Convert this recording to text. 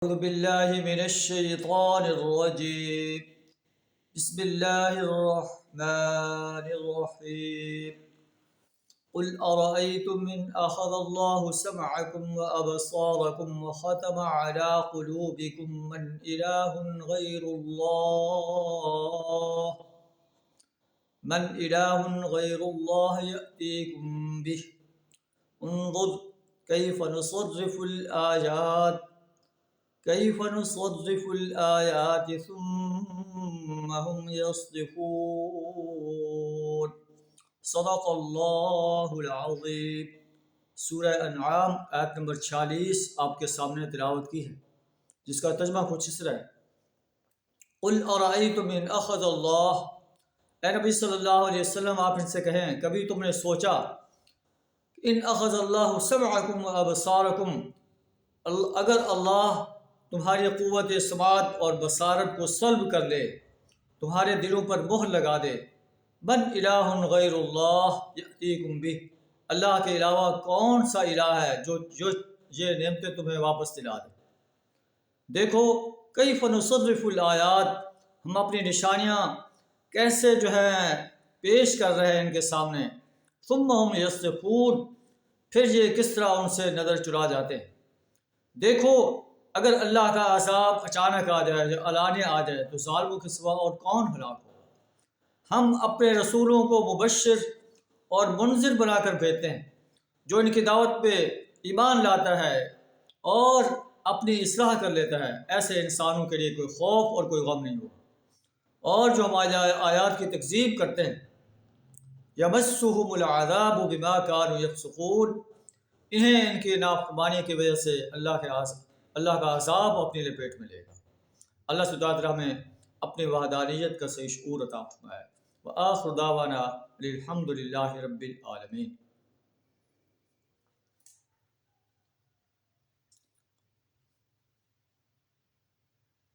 أعوذ بالله من الشيطان الرجيم. بسم الله الرحمن الرحيم. قل أرأيتم إن أخذ الله سمعكم وأبصاركم وختم على قلوبكم من إله غير الله يأتيكم به. انظر كيف نصرف الآيات ثم هم يصدفون. صدق اللہ العظیم. سورہ انعام آیت نمبر 46 آپ کے سامنے تلاوت کی ہے، جس کا ترجمہ کچھ اس طرح ہے: قل ارأیتم ان اخذ اللہ، اے نبی صلی اللہ علیہ وسلم آپ ان سے کہیں کبھی تم نے سوچا ان اخذ اللہ سمعکم و ابصارکم، اگر اللہ تمہاری قوت سماعت اور بصارت کو سلب کر لے، تمہارے دلوں پر مہر لگا دے، من الہ غیر اللہ یأتیکم بہ، اللہ کے علاوہ کون سا الہ ہے جو یہ نعمتیں تمہیں واپس دلا دے۔ دیکھو کیف نصرف الآیات، ہم اپنی نشانیاں کیسے پیش کر رہے ہیں ان کے سامنے، ثم ہم یصدفون، پھر یہ کس طرح ان سے نظر چرا جاتے ہیں۔ دیکھو اگر اللہ کا عذاب اچانک آ جائے یا علانیہ آ جائے تو ظالموں کے سوا اور کون ہلاک ہوگا۔ ہم اپنے رسولوں کو مبشر اور منذر بنا کر بھیجتے ہیں، جو ان کی دعوت پہ ایمان لاتا ہے اور اپنی اصلاح کر لیتا ہے، ایسے انسانوں کے لیے کوئی خوف اور کوئی غم نہیں ہوگا۔ اور جو ہماری آیات کی تکذیب کرتے ہیں، یمسہم العذاب بما کانوا یفسقون، انہیں ان کی نافرمانی کی وجہ سے اللہ کا عذاب اپنی لپیٹ میں لے گا۔ اللہ سبحانہ وتعالی ہمیں اپنی وحدانیت کا صحیح شعور عطا فرمائے۔ وآخر دعوانا الحمد للہ رب العالمین۔